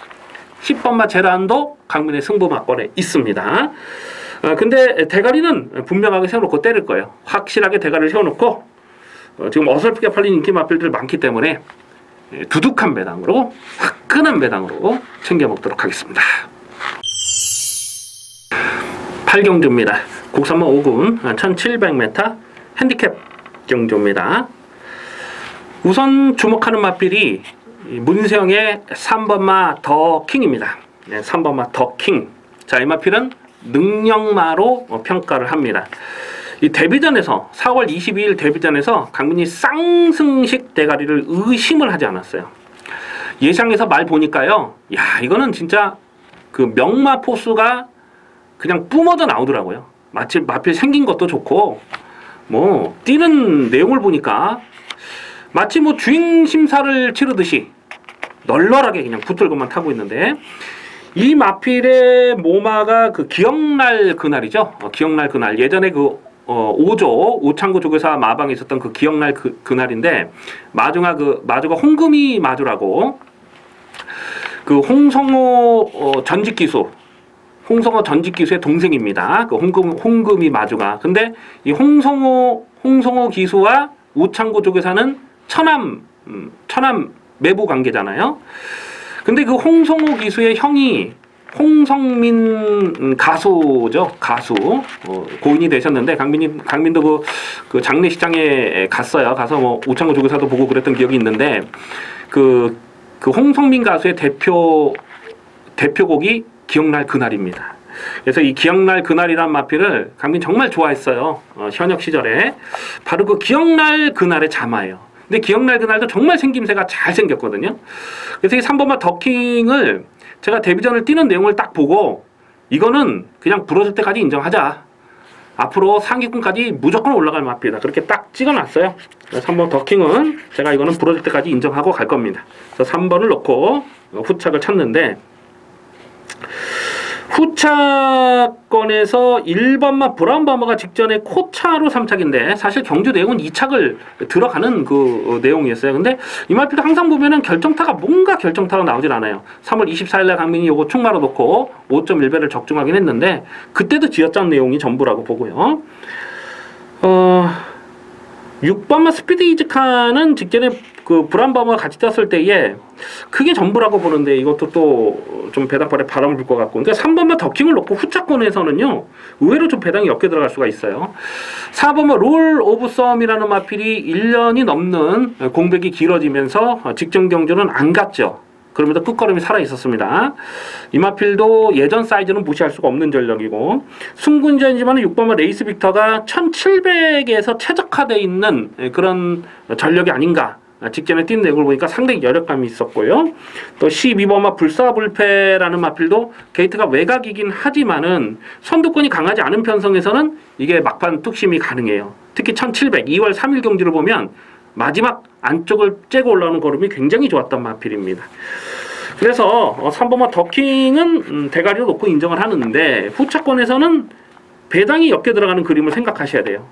10번마 제란도 강민의 승부 막권에 있습니다. 근데 대가리는 분명하게 세워놓고 때릴 거예요. 확실하게 대가리를 세워놓고 지금 어설프게 팔린 인기 마필들 많기 때문에 두둑한 배당으로 화끈한 배당으로 챙겨 먹도록 하겠습니다. 8경주입니다. 국산마 5군 1700m 핸디캡 경주입니다. 우선 주목하는 마필이 문세영의 3번마 더킹입니다. 3번마 더킹. 자, 이 마필은 능력마로 평가를 합니다. 이 데뷔전에서 4월 22일 데뷔전에서 강민이 쌍승식 대가리를 의심을 하지 않았어요. 예상에서 말 보니까요. 야, 이거는 진짜 그 명마 포수가 그냥 뿜어져 나오더라고요. 마치 마필 생긴 것도 좋고 뭐 뛰는 내용을 보니까 마치 뭐 주행 심사를 치르듯이 널널하게 그냥 붙들고만 타고 있는데 이 마필의 모마가 그 기억날 그날이죠. 기억날 그날. 예전에 그 5조 오창구 조교사 마방에 있었던 그 기억날 그날인데 마주가 홍금이 마주라고 그 홍성호 전직 기수 의 동생입니다. 그 홍금이 마주가. 근데 이 홍성호 기수와 우창구 조교사는 천암 매부 관계잖아요. 근데 그 홍성호 기수의 형이 홍성민 가수죠. 가수. 고인이 되셨는데 강민도 그 장례식장에 갔어요. 가서 뭐 우창구 조교사도 보고 그랬던 기억이 있는데 그 홍성민 가수의 대표곡이 기억날 그날입니다. 그래서 이 기억날 그날이란 마필을 강민 정말 좋아했어요. 현역 시절에. 바로 그 기억날 그날의 자마예요. 근데 기억날 그날도 정말 생김새가 잘 생겼거든요. 그래서 이 3번마 더킹을 제가 데뷔전을 뛰는 내용을 딱 보고 이거는 그냥 부러질 때까지 인정하자. 앞으로 상위권까지 무조건 올라갈 마필이다. 그렇게 딱 찍어놨어요. 3번 더킹은 제가 이거는 부러질 때까지 인정하고 갈 겁니다. 그래서 3번을 넣고 후착을 찾는데 후차권에서 1번마 브라운바머가 직전에 코차로 3착인데 사실 경주 내용은 2착을 들어가는 그 내용이었어요. 근데 이 말필도 항상 보면은 결정타가 뭔가 결정타가 나오질 않아요. 3월 24일날 강민이 요거 충마로 놓고 5.1배를 적중하긴 했는데 그때도 쥐어짠 내용이 전부라고 보고요. 6번마 스피드 이즈카는 직전에 그 브라운바머가 같이 떴을 때에 그게 전부라고 보는데 이것도 또 좀 배당팔에 바람을 불 것 같고, 그러니까 3번마 더킹을 놓고 후차권에서는요 의외로 좀 배당이 엮여 들어갈 수가 있어요. 4번마 롤 오브 썸이라는 마필이 1년이 넘는 공백이 길어지면서 직전 경주는 안 갔죠. 그러면서 끝걸음이 살아 있었습니다. 이 마필도 예전 사이즈는 무시할 수가 없는 전력이고, 순군전이지만 6번마 레이스 빅터가 1700에서 최적화되어 있는 그런 전력이 아닌가. 직전에 뛴 내용을 보니까 상당히 여력감이 있었고요. 또 12번마 불사불패라는 마필도 게이트가 외곽이긴 하지만은 선두권이 강하지 않은 편성에서는 이게 막판 뚝심이 가능해요. 특히 1700 2월 3일 경주를 보면 마지막 안쪽을 째고 올라오는 걸음이 굉장히 좋았던 마필입니다. 그래서 3번마 더킹은 대가리로 놓고 인정을 하는데 후차권에서는 배당이 엮여 들어가는 그림을 생각하셔야 돼요.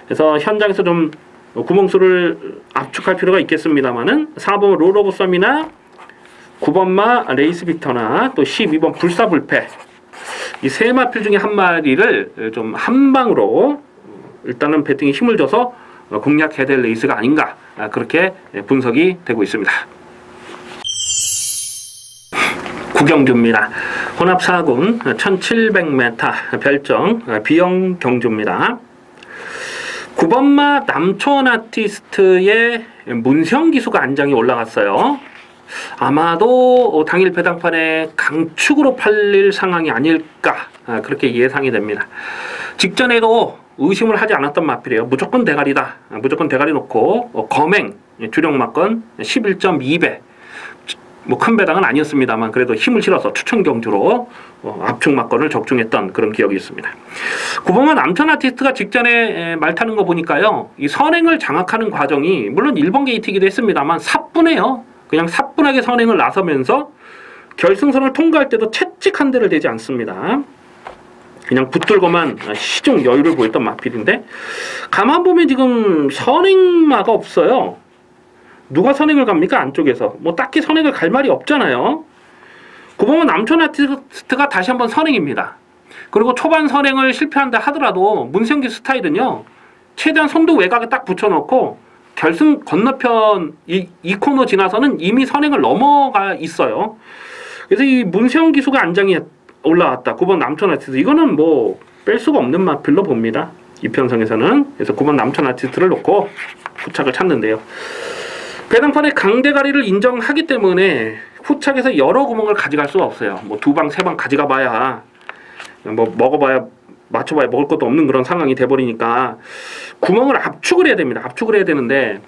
그래서 현장에서 좀 구멍수를 압축할 필요가 있겠습니다만은 4번 롤 오브 썸이나 9번마 레이스 빅터나 또 12번 불사불패 이 세 마필 중에 한 마리를 좀 한방으로 일단은 배팅에 힘을 줘서 공략해야 될 레이스가 아닌가, 그렇게 분석이 되고 있습니다. 구경주입니다. 혼합 4군 1700m 별정 비영 경주입니다. 9번마 남촌 아티스트의 문세영 기수가 안장이 올라갔어요. 아마도 당일 배당판에 강축으로 팔릴 상황이 아닐까, 그렇게 예상이 됩니다. 직전에도 의심을 하지 않았던 마필이에요. 무조건 대가리다. 무조건 대가리 놓고 검행 주력 막건 11.2배. 뭐 큰 배당은 아니었습니다만 그래도 힘을 실어서 추천 경주로 압축 막건을 적중했던 그런 기억이 있습니다. 9번마 남천 아티스트가 직전에 말 타는 거 보니까요, 이 선행을 장악하는 과정이 물론 1번 게이트이기도 했습니다만 사뿐해요. 그냥 사뿐하게 선행을 나서면서 결승선을 통과할 때도 채찍 한 대를 대지 않습니다. 그냥 붙들고만 시종 여유를 보였던 마필인데, 가만 보면 지금 선행마가 없어요. 누가 선행을 갑니까? 안쪽에서 뭐 딱히 선행을 갈 말이 없잖아요. 9번마 남촌 아티스트가 다시 한번 선행입니다. 그리고 초반 선행을 실패한다 하더라도 문세영기 스타일은요, 최대한 선두 외곽에 딱 붙여놓고 결승 건너편 이 코너 지나서는 이미 선행을 넘어가 있어요. 그래서 이 문세영 기수가 안장이 올라왔다. 9번 남촌 아티스트, 이거는 뭐 뺄 수가 없는 마필로 봅니다. 이 편성에서는. 그래서 9번 남촌 아티스트를 놓고 후착을 찾는데요. 배당판의 강대가리를 인정하기 때문에 후착에서 여러 구멍을 가져갈 수가 없어요. 뭐 2방, 3방 가져가 봐야, 뭐 먹어봐야, 맞춰봐야 먹을 것도 없는 그런 상황이 돼버리니까 구멍을 압축을 해야 됩니다. 압축을 해야 되는데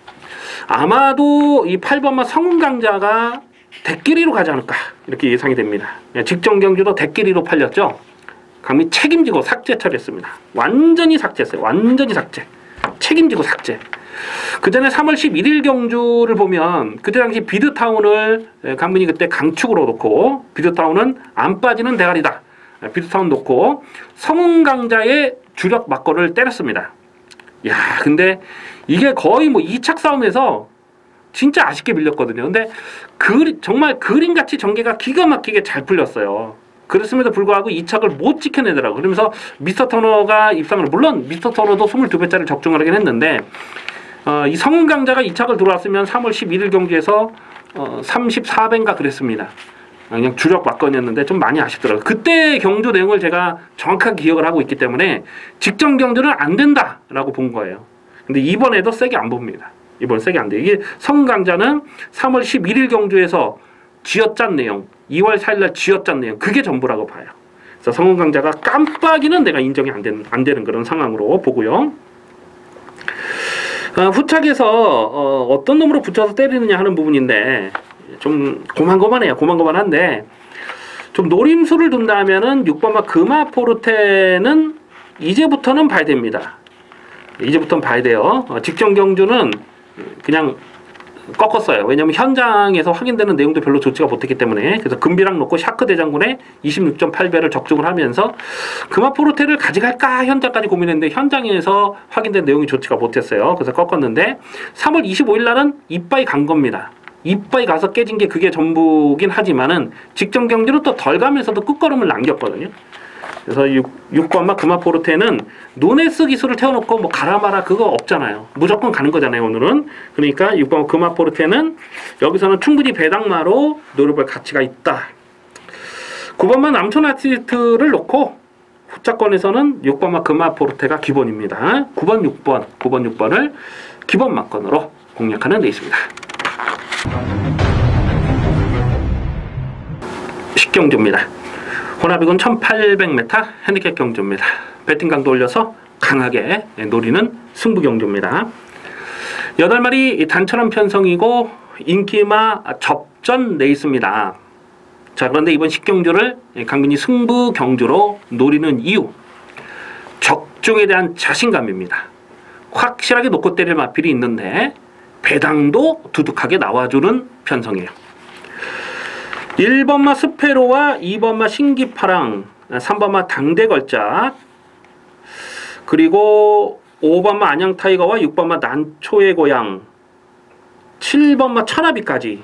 아마도 이 8번마 성운강자가 대끼리로 가지 않을까, 이렇게 예상이 됩니다. 직전 경주도 대끼리로 팔렸죠. 강민 책임지고 삭제 처리했습니다. 완전히 삭제했어요. 완전히 삭제. 책임지고 삭제. 그 전에 3월 11일 경주를 보면 그때 당시 비드타운을 강민이 그때 강축으로 놓고, 비드타운은 안 빠지는 대가리다. 비드타운 놓고 성운강자의 주력 막거를 때렸습니다. 야, 근데 이게 거의 뭐 2착 싸움에서 진짜 아쉽게 밀렸거든요. 근데 정말 그림같이 전개가 기가 막히게 잘 풀렸어요. 그랬음에도 불구하고 2착을 못 지켜내더라고요. 그러면서 미스터 터너가 입상을, 물론 미스터 터너도 22배짜리 적중을 하긴 했는데 이 성운강자가 2착을 들어왔으면 3월 11일 경기에서 34배인가 그랬습니다. 그냥 주력 막건이었는데 좀 많이 아쉽더라고요. 그때 경주 내용을 제가 정확하게 기억을 하고 있기 때문에 직전 경주는 안 된다라고 본 거예요. 근데 이번에도 세게 안 봅니다. 이번 세게 안 돼요. 이게 성강자는 3월 11일 경주에서 쥐어짠 내용, 2월 4일날 쥐어짠 내용, 그게 전부라고 봐요. 그래서 성강자가 깜빡이는 내가 인정이 안 되는 그런 상황으로 보고요. 후착에서 어떤 놈으로 붙여서 때리느냐 하는 부분인데 좀 고만고만해요. 고만고만한데 좀 노림수를 둔다면은 6번마 금화포르테는 이제부터는 봐야 됩니다. 이제부터는 봐야 돼요. 직전 경주는 그냥 꺾었어요. 왜냐하면 현장에서 확인되는 내용도 별로 좋지가 못했기 때문에. 그래서 금비랑 놓고 샤크 대장군의 26.8배를 적중을 하면서 금화포르테를 가져갈까 현장까지 고민했는데 현장에서 확인된 내용이 좋지가 못했어요. 그래서 꺾었는데 3월 25일 날은 이빠이 간 겁니다. 이빠이 가서 깨진 게 그게 전부긴 하지만은 직전 경기로 또 덜 가면서도 끝걸음을 남겼거든요. 그래서 6번마 금화포르테는 노네스 기술을 태워놓고 뭐 가라마라 그거 없잖아요. 무조건 가는 거잖아요, 오늘은. 그러니까 6번 금화포르테는 여기서는 충분히 배당마로 노려볼 가치가 있다. 9번마 남촌 아티스트를 놓고 후차권에서는 6번마 금화포르테가 기본입니다. 9번, 6번을 기본 막건으로 공략하는 데 있습니다. 식경주입니다. 혼합이군 1800m 핸디캡 경주입니다. 배팅 강도 올려서 강하게 노리는 승부 경주입니다. 8마리 단촐한 편성이고 인기마 접전 레이스입니다. 자, 그런데 이번 식경주를 강민이 승부 경주로 노리는 이유, 적중에 대한 자신감입니다. 확실하게 놓고 때릴 마필이 있는데 배당도 두둑하게 나와주는 편성이에요. 1번마 스페로와 2번마 신기파랑, 3번마 당대걸작, 그리고 5번마 안양타이거와 6번마 난초의 고향, 7번마 천하비까지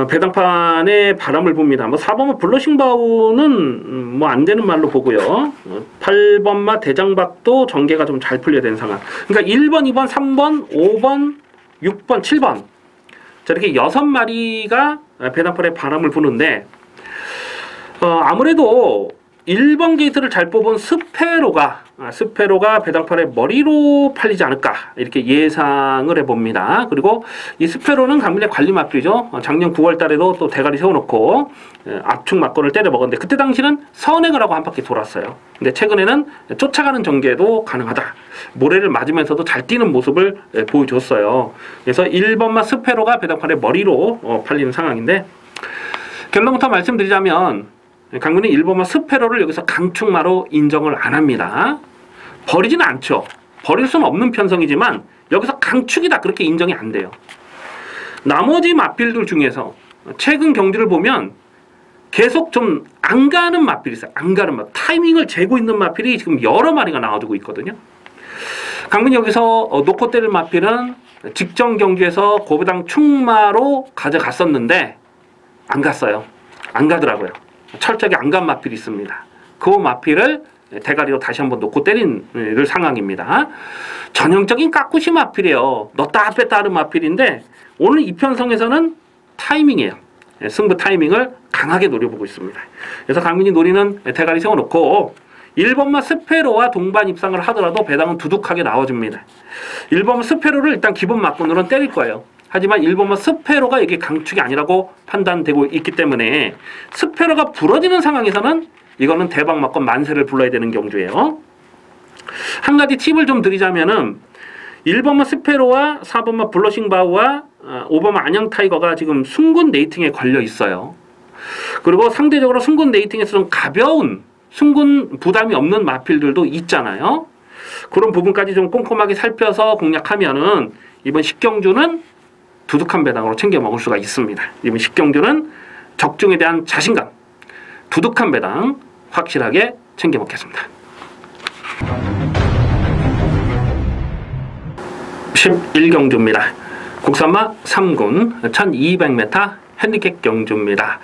배당판에 바람을 붑니다. 뭐 4번마 블러싱바우는 뭐 안 되는 말로 보고요. 8번마 대장박도 전개가 좀 잘 풀려야 되는 상황. 그러니까 1번, 2번, 3번, 5번, 6번, 7번 자, 이렇게 6마리가 배당판에 바람을 부는데 아무래도 1번 게이트를 잘 뽑은 스페로가 배당판에 머리로 팔리지 않을까 이렇게 예상을 해봅니다. 그리고 이 스페로는 강민의 관리 마필이죠. 작년 9월 달에도 또 대가리 세워놓고 압축 막건을 때려 먹었는데 그때 당시는 선행을 하고 한 바퀴 돌았어요. 근데 최근에는 쫓아가는 전개도 가능하다. 모래를 맞으면서도 잘 뛰는 모습을 보여줬어요. 그래서 1번마 스페로가 배당판에 머리로 팔리는 상황인데 결론부터 말씀드리자면 강민이 1번마 스페로를 여기서 강축마로 인정을 안 합니다. 버리지는 않죠. 버릴 수는 없는 편성이지만 여기서 강축이다 그렇게 인정이 안 돼요. 나머지 마필들 중에서 최근 경기를 보면 계속 좀 안 가는 마필이 있어요. 안 가는 마필. 타이밍을 재고 있는 마필이 지금 여러 마리가 나와주고 있거든요. 강민이 여기서 놓고 때릴 마필은 직전 경기에서 고배당 축마로 가져갔었는데 안 갔어요. 안 가더라고요. 철저하게 안 간 마필이 있습니다. 그 마필을 대가리로 다시 한번 놓고 때린 상황입니다. 전형적인 까꾸시 마필이에요. 넣다 뺐다 하는 마필인데 오늘 이 편성에서는 타이밍이에요. 승부 타이밍을 강하게 노려보고 있습니다. 그래서 강민이 노리는 대가리 세워놓고 1번마 스페로와 동반 입상을 하더라도 배당은 두둑하게 나와줍니다. 1번마 스페로를 일단 기본 막군으로는 때릴 거예요. 하지만 1번마 스페로가 이게 강축이 아니라고 판단되고 있기 때문에 스페로가 부러지는 상황에서는 이거는 대박 막건 만세를 불러야 되는 경주예요. 한 가지 팁을 좀 드리자면은 1번마 스페로와 4번마 블러싱바우와 5번마 안양타이거가 지금 순군 네이팅에 걸려 있어요. 그리고 상대적으로 순군 네이팅에서 좀 가벼운 순군 부담이 없는 마필들도 있잖아요. 그런 부분까지 좀 꼼꼼하게 살펴서 공략하면은 이번 식경주는 두둑한 배당으로 챙겨 먹을 수가 있습니다. 이번 식경주는 적중에 대한 자신감, 두둑한 배당 확실하게 챙겨 먹겠습니다. 11경주입니다. 국산마 3군 1200m 핸디캡 경주입니다.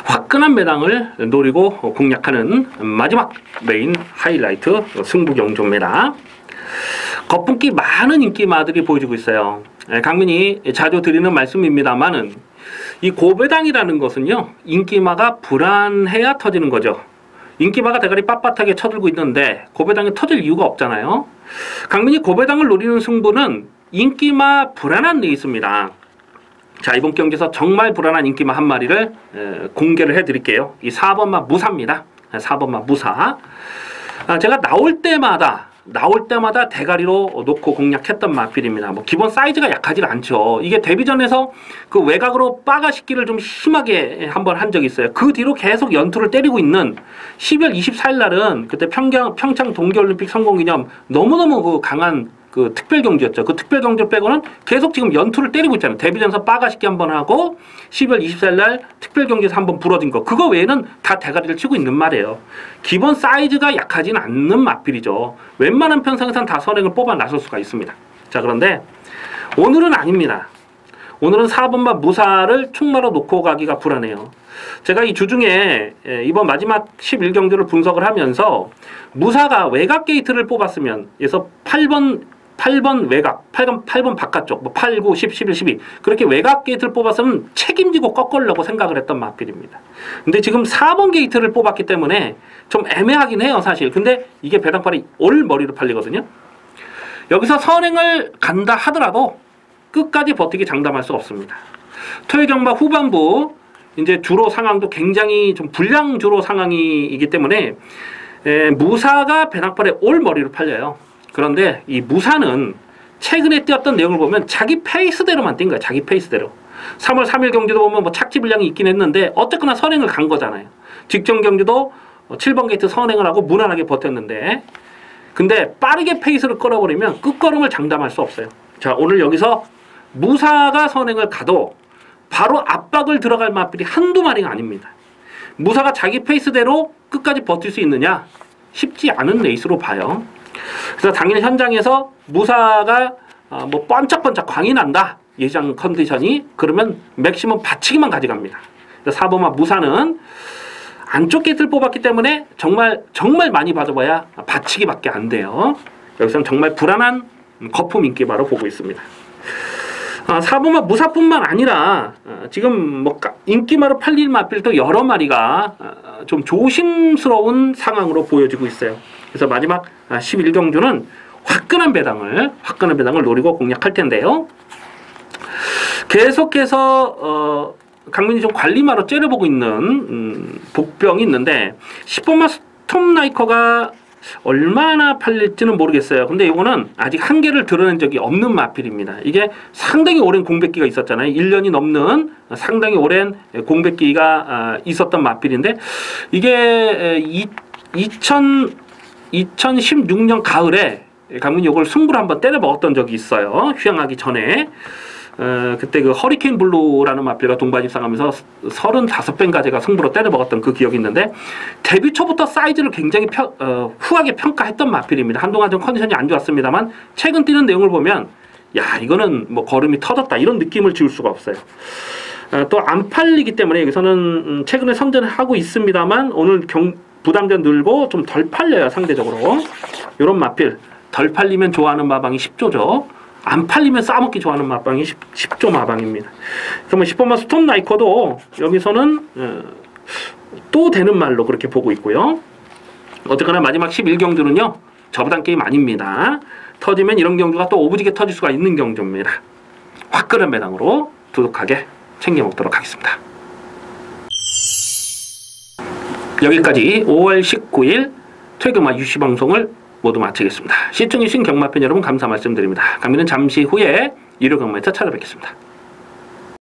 화끈한 배당을 노리고 공략하는 마지막 메인 하이라이트 승부 경주입니다. 거품기 많은 인기마들이 보여주고 있어요. 강민이 자주 드리는 말씀입니다만은 이 고배당이라는 것은요, 인기마가 불안해야 터지는 거죠. 인기마가 대가리 빳빳하게 쳐들고 있는데 고배당이 터질 이유가 없잖아요. 강민이 고배당을 노리는 승부는 인기마 불안한 레이스입니다. 자, 이번 경기에서 정말 불안한 인기마 한 마리를 공개를 해드릴게요. 이 4번마 무사입니다. 4번마 무사. 제가 나올 때마다 대가리로 놓고 공략했던 마필입니다. 뭐 기본 사이즈가 약하지 않죠. 이게 데뷔전에서 그 외곽으로 빠가시기를 좀 심하게 한번 한 적이 있어요. 그 뒤로 계속 연투를 때리고 있는 12월 24일 날은 그때 평창 동계올림픽 성공기념 너무너무 그 강한 그 특별경주였죠. 그 특별경주 빼고는 계속 지금 연투를 때리고 있잖아요. 데뷔전선 빠가시기 한번 하고 12월 24일 날 특별경주에서 한번 부러진 거. 그거 외에는 다 대가리를 치고 있는 말이에요. 기본 사이즈가 약하지는 않는 마필이죠. 웬만한 편성에서는 다 선행을 뽑아 나설 수가 있습니다. 자, 그런데 오늘은 아닙니다. 오늘은 4번마 무사를 충마로 놓고 가기가 불안해요. 제가 이 주중에 이번 마지막 11경주를 분석을 하면서 무사가 외곽 게이트를 뽑았으면 그래서 8번 외곽, 8번 바깥쪽, 뭐 8, 9, 10, 11, 12 그렇게 외곽 게이트를 뽑았으면 책임지고 꺾으려고 생각을 했던 마필입니다. 근데 지금 4번 게이트를 뽑았기 때문에 좀 애매하긴 해요, 사실. 근데 이게 배당팔이 올 머리로 팔리거든요. 여기서 선행을 간다 하더라도 끝까지 버티기 장담할 수 없습니다. 토요일 경마 후반부 이제 주로 상황도 굉장히 좀 불량 주로 상황이기 때문에 무사가 배당팔에 올 머리로 팔려요. 그런데 이 무사는 최근에 뛰었던 내용을 보면 자기 페이스대로만 뛴 거예요. 자기 페이스대로. 3월 3일 경주도 보면 뭐 착지 불량이 있긴 했는데 어쨌거나 선행을 간 거잖아요. 직전 경주도 7번 게이트 선행을 하고 무난하게 버텼는데 근데 빠르게 페이스를 끌어버리면 끝걸음을 장담할 수 없어요. 자, 오늘 여기서 무사가 선행을 가도 바로 압박을 들어갈 마필이 한두 마리가 아닙니다. 무사가 자기 페이스대로 끝까지 버틸 수 있느냐? 쉽지 않은 레이스로 봐요. 그래서 당일 현장에서 무사가 뭐 번쩍번쩍 광이 난다. 예상 컨디션이. 그러면 맥시멈 받치기만 가져갑니다. 4번마 무사는 안쪽 게이트를 뽑았기 때문에 정말 많이 봐줘봐야 받치기밖에 안 돼요. 여기서는 정말 불안한 거품 인기마로 보고 있습니다. 4번마 무사뿐만 아니라 지금 뭐 인기마로 팔릴 마필도 여러 마리가 좀 조심스러운 상황으로 보여지고 있어요. 그래서 마지막 11경주는 화끈한 배당을 노리고 공략할 텐데요. 계속해서 강민이 좀 관리마로 째려보고 있는 복병이 있는데 10번마 스톰라이커가 얼마나 팔릴지는 모르겠어요. 근데 이거는 아직 한계를 드러낸 적이 없는 마필입니다. 이게 상당히 오랜 공백기가 있었잖아요. 1년이 넘는 상당히 오랜 공백기가 있었던 마필인데 이게 2016년 가을에 강민이 이걸 승부를 한번 때려 먹었던 적이 있어요. 휴양하기 전에. 그때 그 허리케인 블루라는 마필과 동반 입상하면서 35배인가 제가 승부로 때려 먹었던 그 기억이 있는데 데뷔 초부터 사이즈를 굉장히 후하게 평가했던 마필입니다. 한동안 좀 컨디션이 안 좋았습니다만 최근 뛰는 내용을 보면 야 이거는 뭐 걸음이 터졌다 이런 느낌을 지울 수가 없어요. 또 안 팔리기 때문에 여기서는 최근에 선전을 하고 있습니다만 오늘 부담전 늘고 좀 덜 팔려요. 상대적으로 이런 마필 덜 팔리면 좋아하는 마방이 10조죠. 안 팔리면 싸먹기 좋아하는 마방이 10조 마방입니다. 그러면 10번마 스톰 라이커도 여기서는 또 되는 말로 그렇게 보고 있고요. 어쨌거나 마지막 11경주는요. 저부담 게임 아닙니다. 터지면 이런 경주가 또 오부지게 터질 수가 있는 경주입니다. 화끈한 배당으로 두둑하게 챙겨 먹도록 하겠습니다. 여기까지 5월 19일 퇴근마 유시 방송을 모두 마치겠습니다. 시청해주신 경마팬 여러분 감사 말씀드립니다. 강민은 잠시 후에 유료 경마에서 찾아뵙겠습니다.